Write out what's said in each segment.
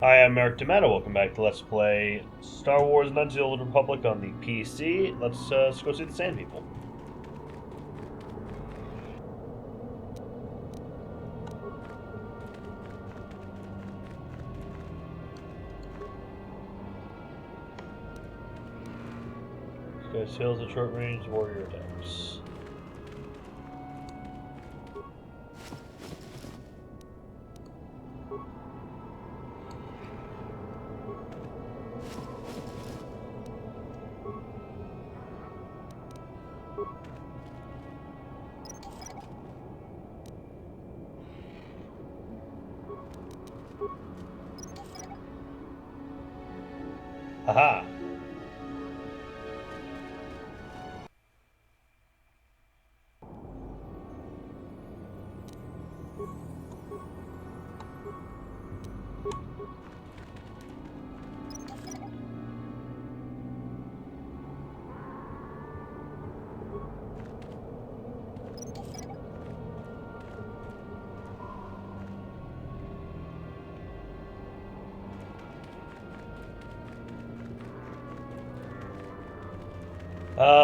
Hi, I'm Eric Tomato. Welcome back to Let's Play Star Wars Knights of the Old Republic on the PC. Let's go see the Sand People. This guy sails at short range warrior attacks. Haha!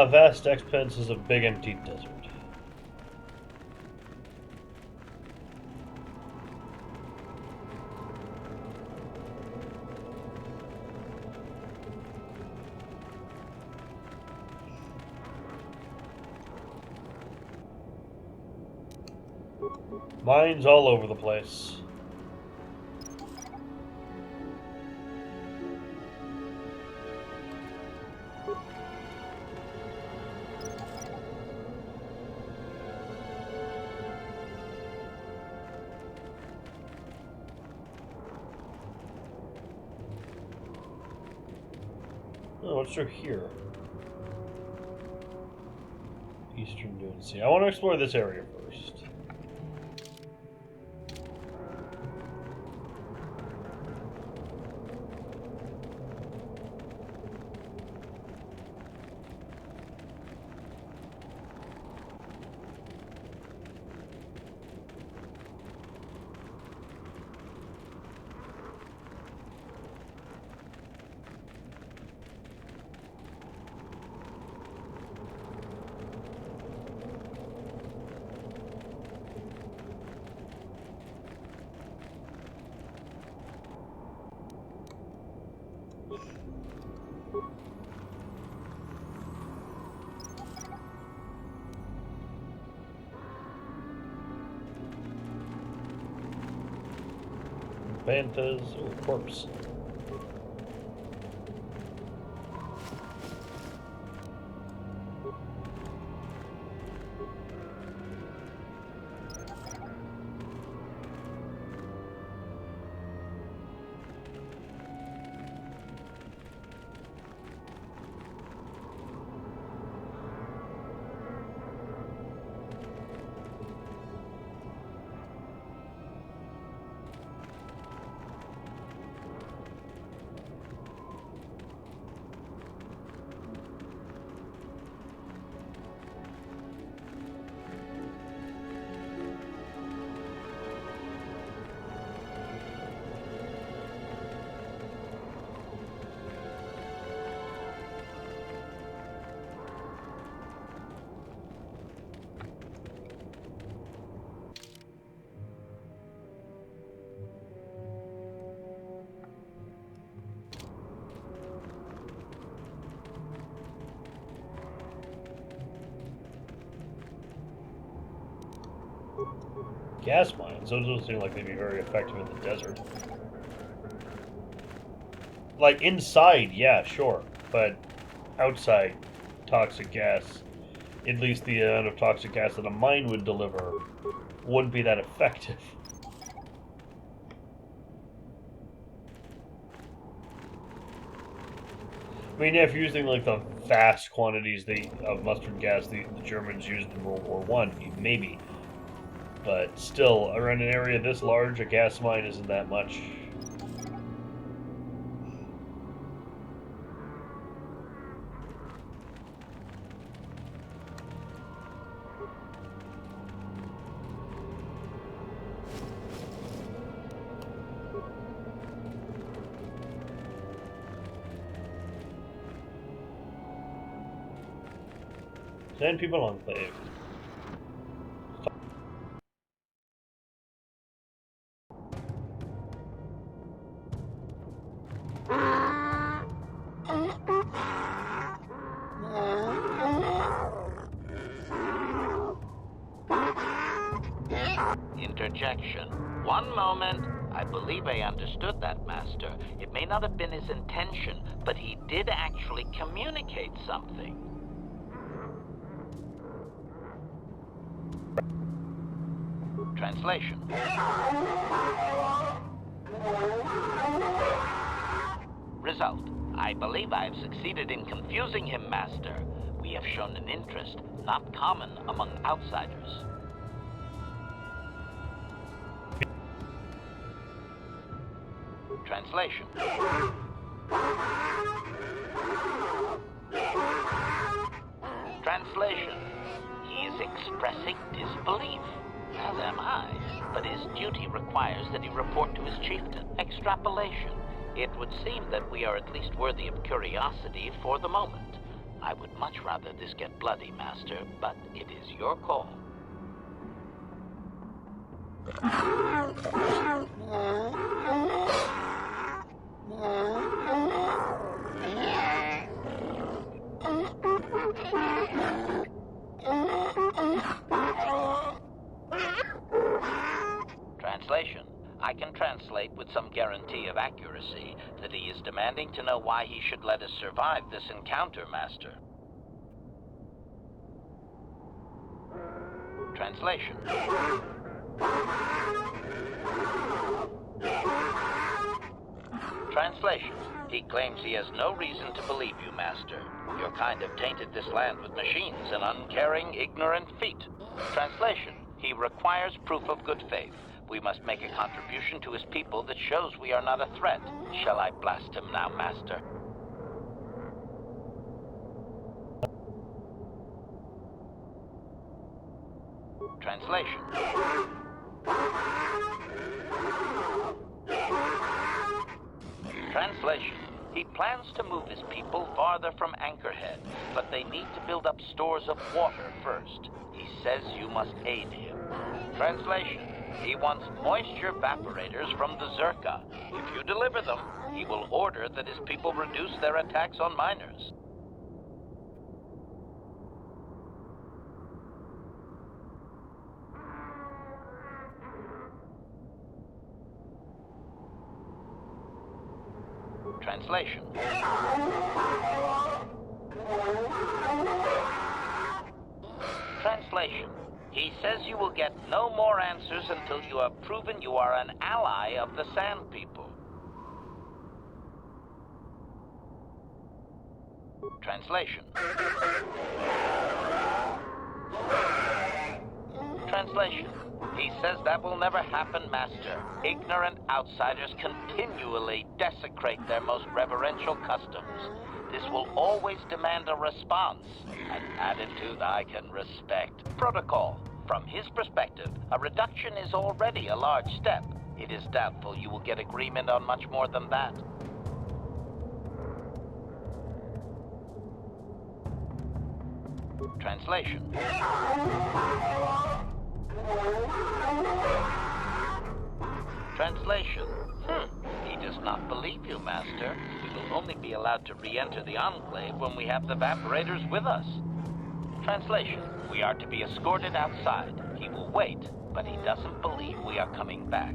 Vast expanses of big empty desert. Mines all over the place. Oh, what's through here? Eastern Dune Sea. I want to explore this area first. Banthas. Oh, corpse. Gas mines. Those don't seem like they'd be very effective in the desert. Like inside, yeah, sure, but outside, toxic gas, at least the amount of toxic gas that a mine would deliver, wouldn't be that effective. I mean, yeah, if you're using like the vast quantities of mustard gas the Germans used in World War One, maybe. But still, around an area this large, a gas mine isn't that much. Send people enclave. Interjection. One moment. I believe I understood that, Master. It may not have been his intention, but he did actually communicate something. Translation. Result. I believe I have succeeded in confusing him, Master. We have shown an interest not common among outsiders. Translation. Translation. He is expressing disbelief, as am I, but his duty requires that he report to his chieftain. Extrapolation. It would seem that we are at least worthy of curiosity for the moment. I would much rather this get bloody, Master, but it is your call. Translation. I can translate with some guarantee of accuracy that he is demanding to know why he should let us survive this encounter, Master. Translation. Translation. He claims he has no reason to believe you, Master. Your kind have tainted this land with machines and uncaring, ignorant feet. Translation. He requires proof of good faith. We must make a contribution to his people that shows we are not a threat. Shall I blast him now, Master? Translation. Translation. He plans to move his people farther from Anchorhead, but they need to build up stores of water first. He says you must aid him. Translation. He wants moisture evaporators from the Zerka. If you deliver them, he will order that his people reduce their attacks on miners. Translation. Translation. He says you will get no more answers until you have proven you are an ally of the Sand People. Translation. Translation. He says that will never happen, Master. Ignorant outsiders continually desecrate their most reverential customs. This will always demand a response, an attitude I can respect. Protocol. From his perspective, a reduction is already a large step. It is doubtful you will get agreement on much more than that. Translation. Translation. He does not believe you, Master. We will only be allowed to re-enter the Enclave when we have the evaporators with us. Translation. We are to be escorted outside. He will wait, but he doesn't believe we are coming back.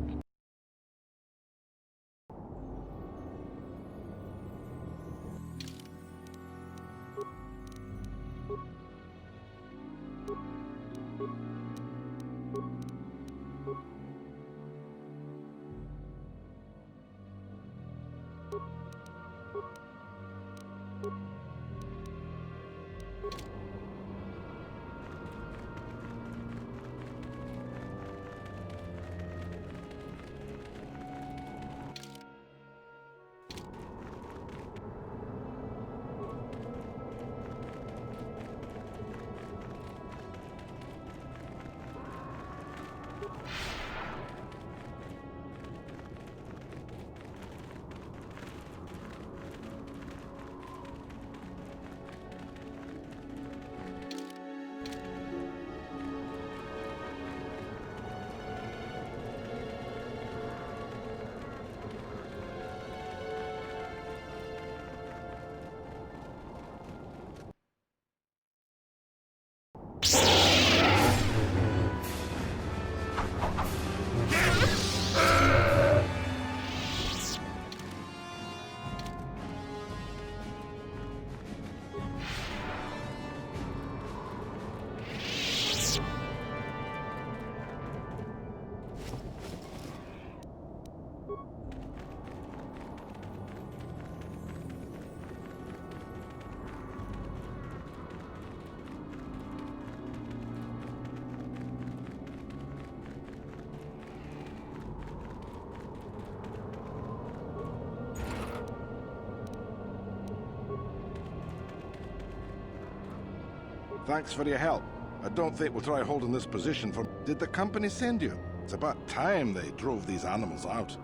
Thanks for your help. I don't think we'll try holding this position for... Did the company send you? It's about time they drove these animals out.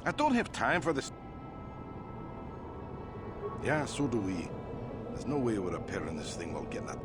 I don't have time for this. Yeah, so do we. There's no way we're repairing this thing while getting that...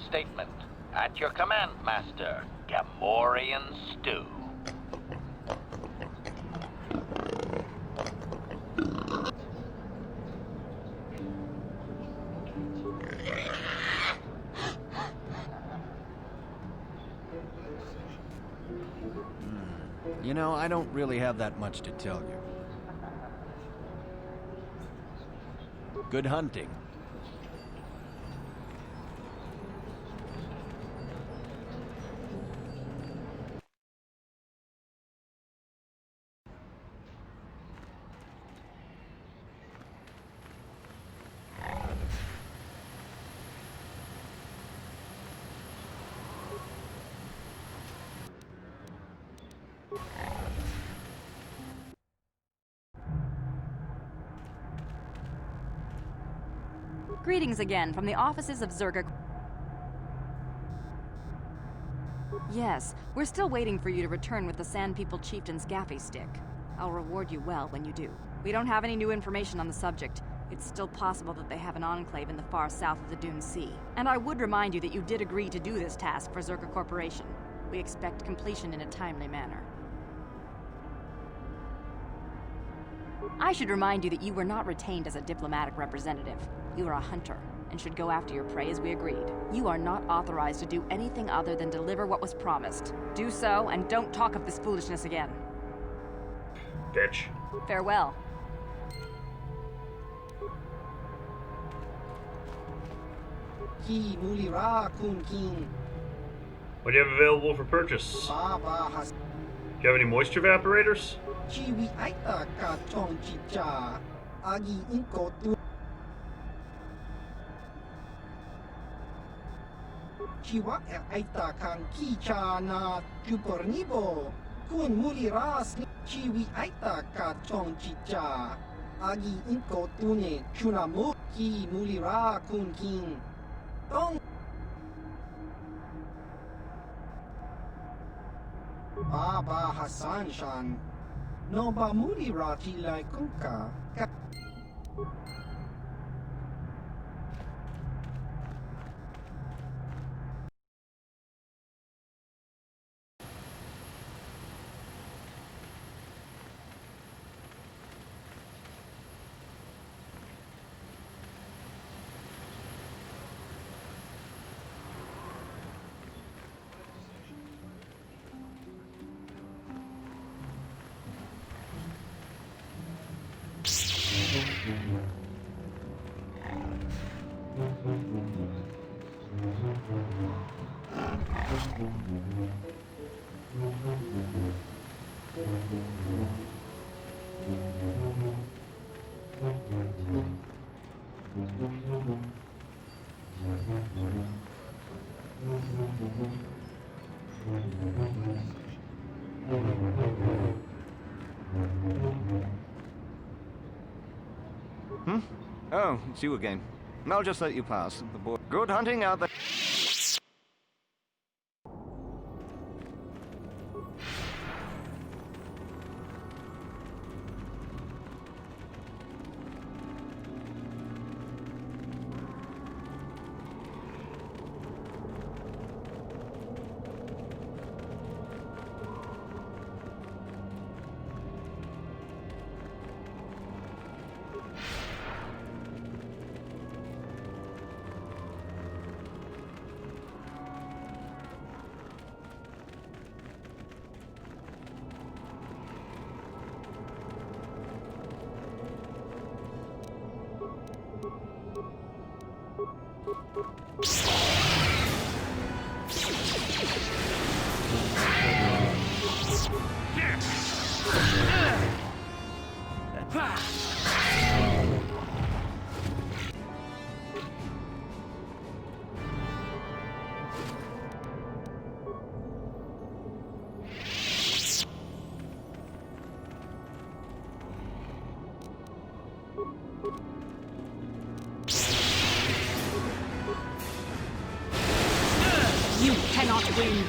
Statement. At your command, Master. Gamorrean stew. You know, I don't really have that much to tell you. Good hunting. Greetings again from the offices of Zerga. Yes, we're still waiting for you to return with the Sand People Chieftain's gaffy stick. I'll reward you well when you do. We don't have any new information on the subject. It's still possible that they have an enclave in the far south of the Dune Sea. And I would remind you that you did agree to do this task for Zerga Corporation. We expect completion in a timely manner. I should remind you that you were not retained as a diplomatic representative. You are a hunter, and should go after your prey as we agreed. You are not authorized to do anything other than deliver what was promised. Do so, and don't talk of this foolishness again. Bitch. Farewell. Ki mulira kun king. What do you have available for purchase? Baba has Do you have any moisture evaporators? chiwi aita ka chong chicha. Agi inko tu. Chiwa aita kang kicha na chupornibo. Kun muliras chiwi aita ka chong chicha. Agi inko tune chunamu ki mulira kun king. Tong Baba Hassan Shan. No ba mulira tilai kunka. Oh, it's you again. I'll just let you pass. The boy. Good hunting out there. You cannot win.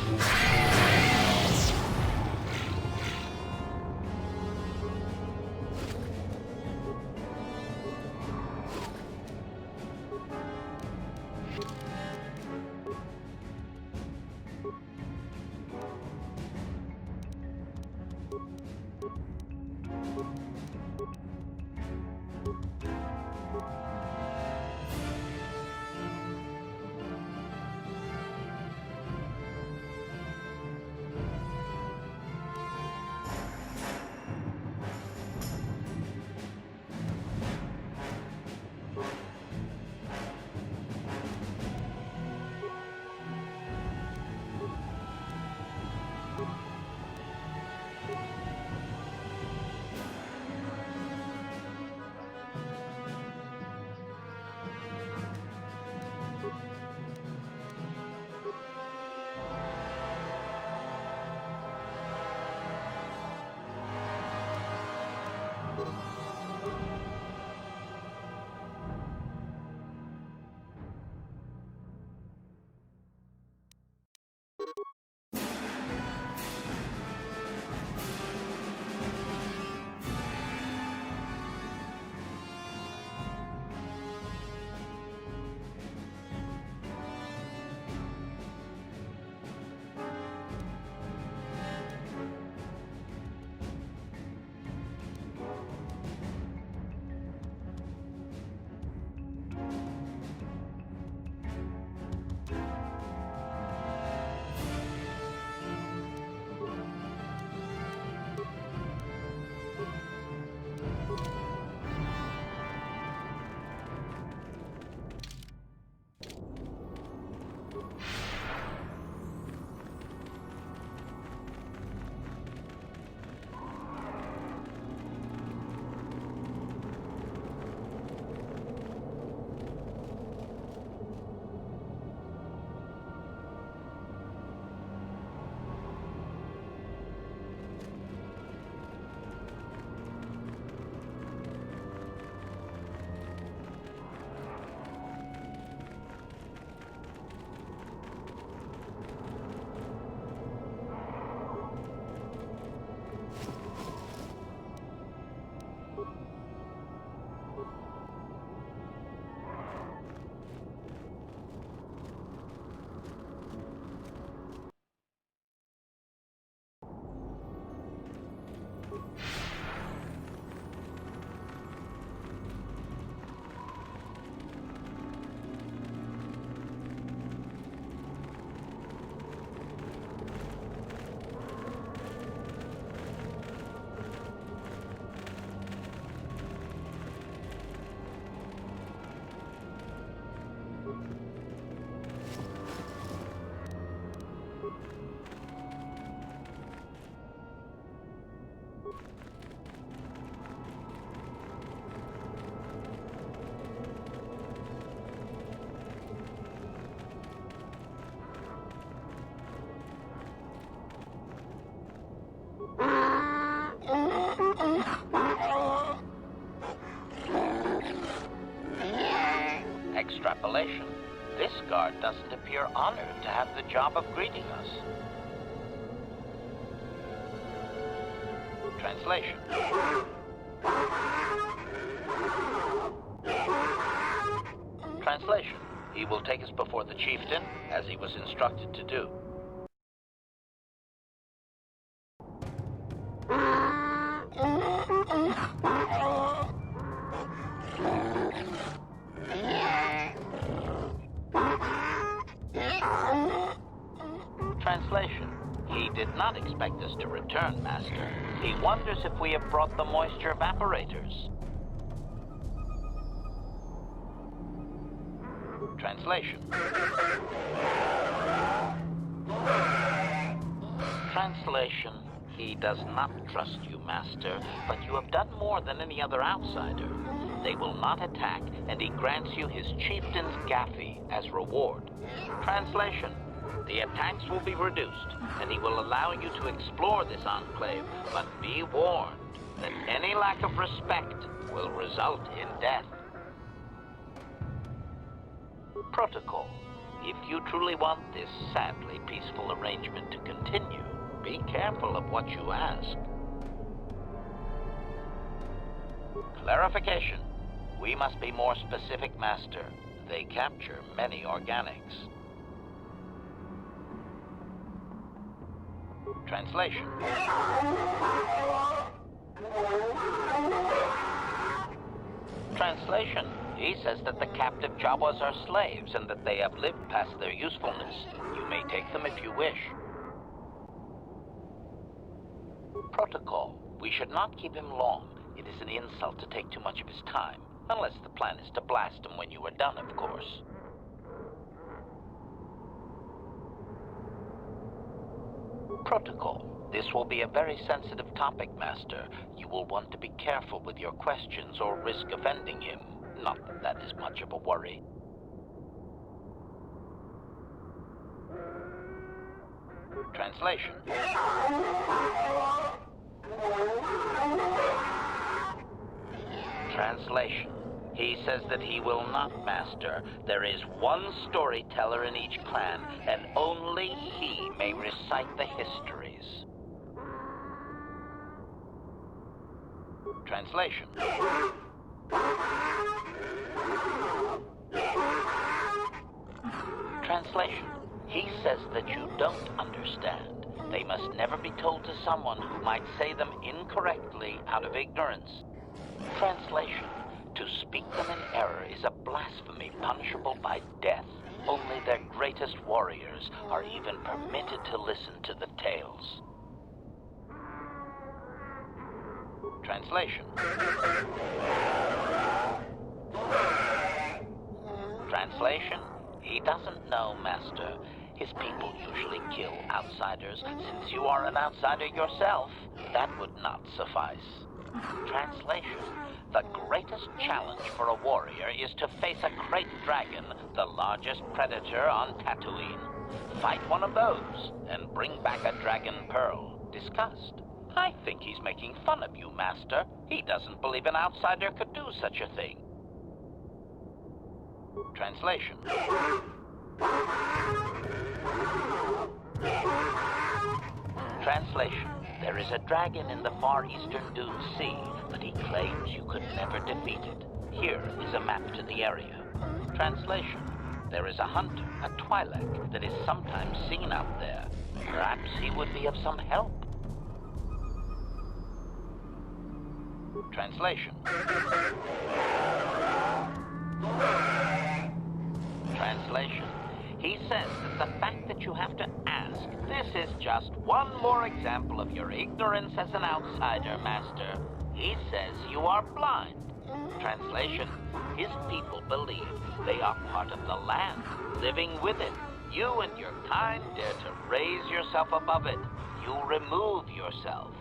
interpolation. This guard doesn't appear honored to have the job of greeting us. Translation. Translation. He will take us before the chieftain, as he was instructed to do. Translation. He did not expect us to return, Master. He wonders if we have brought the moisture evaporators. Translation. Translation. He does not trust you, Master, but you have done more than any other outsider. They will not attack, and he grants you his chieftain's gaffy as reward. Translation. The attacks will be reduced, and he will allow you to explore this enclave, but be warned that any lack of respect will result in death. Protocol. If you truly want this sadly peaceful arrangement to continue, be careful of what you ask. Clarification. We must be more specific, Master. They capture many organics. Translation. Translation. He says that the captive Jawas are slaves and that they have lived past their usefulness. You may take them if you wish. Protocol. We should not keep him long. It is an insult to take too much of his time. Unless the plan is to blast him when you are done, of course. Protocol. This will be a very sensitive topic, Master. You will want to be careful with your questions or risk offending him. Not that that is much of a worry. Translation. Translation. He says that he will not, Master. There is one storyteller in each clan, and only he may recite the histories. Translation. Translation. He says that you don't understand. They must never be told to someone who might say them incorrectly out of ignorance. Translation. To speak them in error is a blasphemy punishable by death. Only their greatest warriors are even permitted to listen to the tales. Translation. Translation. He doesn't know, Master. His people usually kill outsiders. Since you are an outsider yourself, that would not suffice. Translation. The greatest challenge for a warrior is to face a great dragon, the largest predator on Tatooine. Fight one of those, and bring back a dragon pearl. Discussed. I think he's making fun of you, Master. He doesn't believe an outsider could do such a thing. Translation. Translation. There is a dragon in the far eastern Dune Sea, but he claims you could never defeat it. Here is a map to the area. Translation. There is a hunter, a Twi'lek, that is sometimes seen out there. Perhaps he would be of some help. Translation. Translation. He says that the fact that you have to ask, this is just one more example of your ignorance as an outsider, Master. He says you are blind. Translation. His people believe they are part of the land, living with it. You and your kind dare to raise yourself above it. You remove yourself.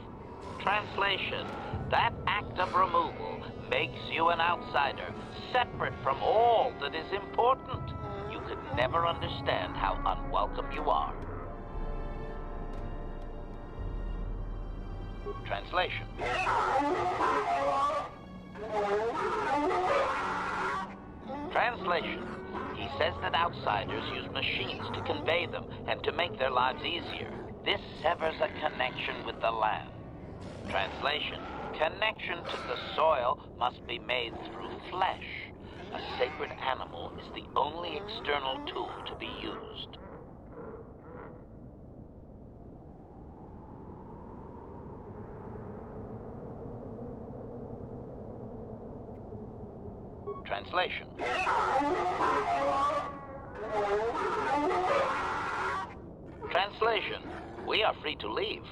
Translation. That act of removal makes you an outsider, separate from all that is important. You could never understand how unwelcome you are. Translation. Translation. He says that outsiders use machines to convey them and to make their lives easier. This severs a connection with the land. Translation: connection to the soil must be made through flesh. A sacred animal is the only external tool to be used. Translation: Translation: we are free to leave.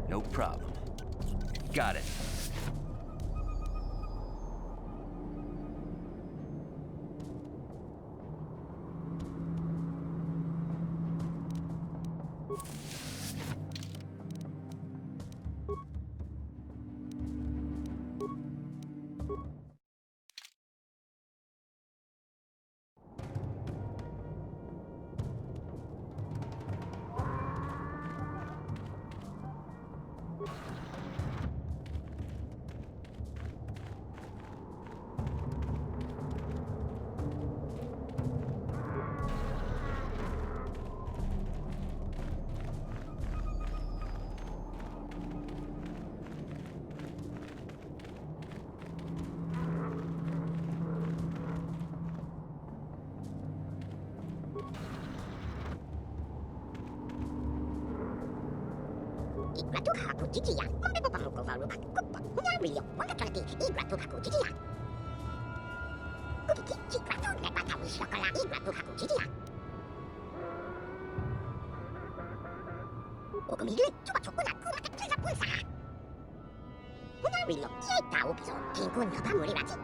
No problem. Got it. Igratukaku jijiya, mambepo pamuko varupa, kuppa, hunyarillo, wangatrati, igratukaku jijiya. Kukiki, chikratu, nepatawi shokola, igratukaku jijiya. Okumigli, chupa chocolate, kuraka, trisa pulsa. Hunyarillo, ieta upiso, kinkun no pamurirachi.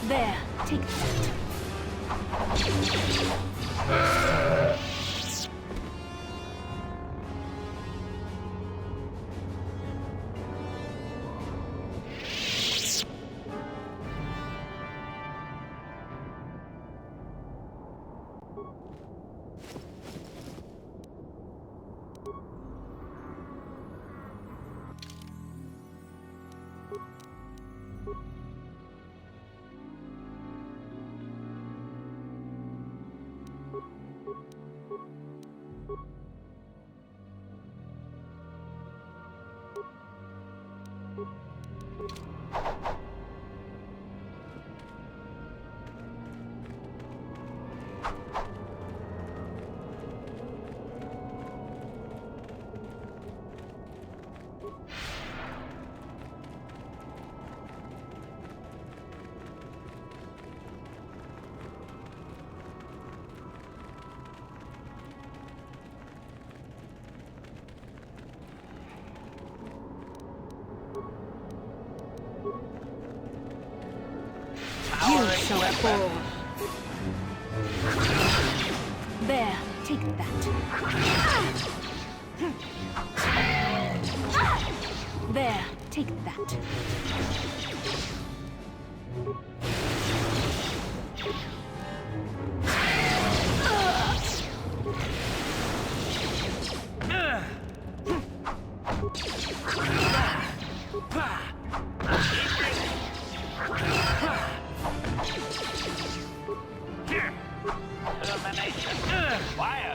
There, take that. Devouring shall weapons. There, take that. There, take that. Termination. Fire.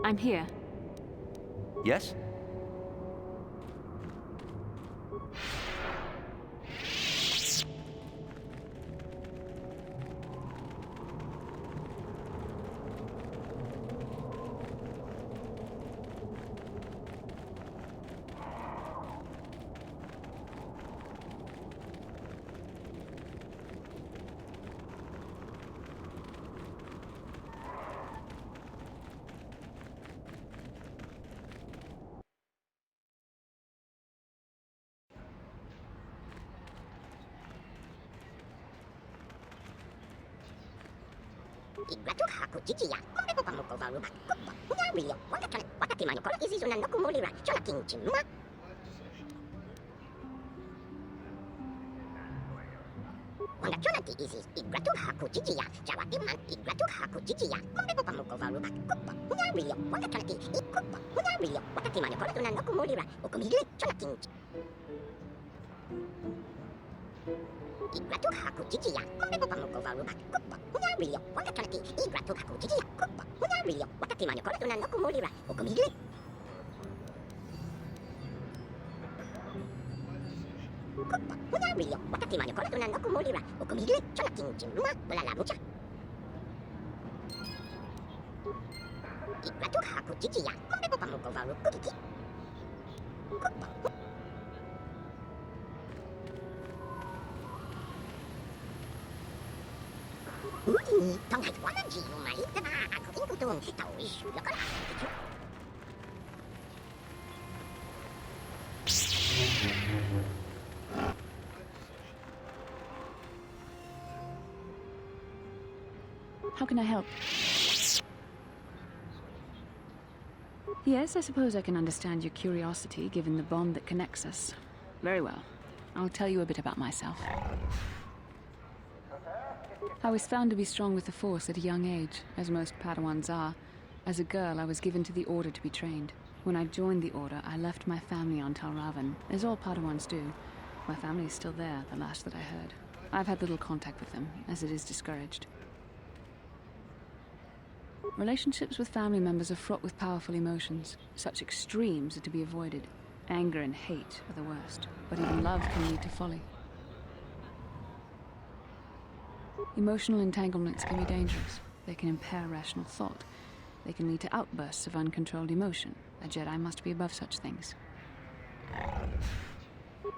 I'm here. Yes? Igratu haku chichiya, kombe popa moko varuba, kopa, unyario, wakatone, wakati manyo koro izi zuna noku mulira, chola kinchi ma. Wanga chola ti izi, igratu haku chichiya, jawati man, igratu haku chichiya, kombe popa moko varuba, kopa, unyario, wakatone ti, ikopa, unyario, wakati manyo koro zuna noku mulira, okumigile, chola kinchi. Igratu haku chichiya, kombe popa moko varuba, kopa, unyario, wakatone ti, igratu haku chichiya, kopa, unyario, wakati manyo koro zuna noku mulira, okumigile. Kopa, unyario, wakati manyo koro zuna noku mulira, okumigile, chola kinchi ma, bola la mucha. Igratu haku chichiya, kombe popa moko varuba, kukiki. Kopa, ui, tong hai wana ji no mai ta ba ako kin kutung tau isu la kala. How can I help? Yes, I suppose I can understand your curiosity, given the bond that connects us. Very well. I'll tell you a bit about myself. I was found to be strong with the Force at a young age, as most Padawans are. As a girl, I was given to the Order to be trained. When I joined the Order, I left my family on Tal Ravan, as all Padawans do. My family is still there, the last that I heard. I've had little contact with them, as it is discouraged. Relationships with family members are fraught with powerful emotions. Such extremes are to be avoided. Anger and hate are the worst, but even love can lead to folly. Emotional entanglements can be dangerous. They can impair rational thought. They can lead to outbursts of uncontrolled emotion, A Jedi must be above such things.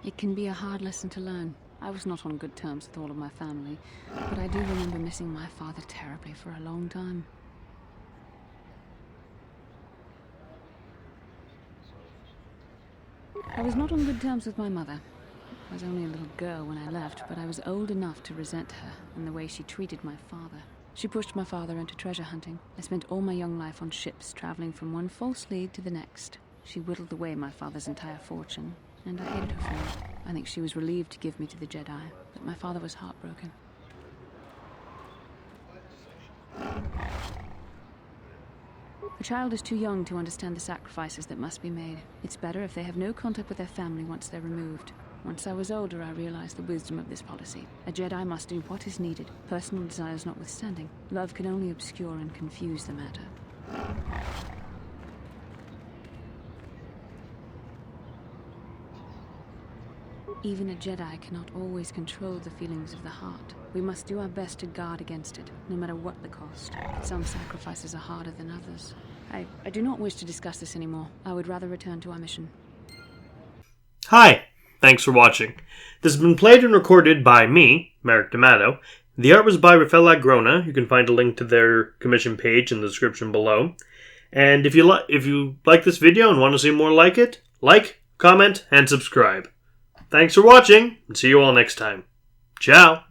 It can be a hard lesson to learn. I was not on good terms with all of my family, but I do remember missing my father terribly for a long time. I was not on good terms with my mother. I was only a little girl when I left, but I was old enough to resent her and the way she treated my father. She pushed my father into treasure hunting. I spent all my young life on ships, traveling from one false lead to the next. She whittled away my father's entire fortune, and I hated her for it. I think she was relieved to give me to the Jedi, but my father was heartbroken. A child is too young to understand the sacrifices that must be made. It's better if they have no contact with their family once they're removed. Once I was older, I realized the wisdom of this policy. A Jedi must do what is needed, personal desires notwithstanding. Love can only obscure and confuse the matter. Even a Jedi cannot always control the feelings of the heart. We must do our best to guard against it, no matter what the cost. Some sacrifices are harder than others. I do not wish to discuss this anymore. I would rather return to our mission. Hi, thanks for watching. This has been played and recorded by me, Merrick D'Amato. The art was by Rafael Agrona. You can find a link to their commission page in the description below. And if you like this video and want to see more like it, like, comment, and subscribe. Thanks for watching, and see you all next time. Ciao!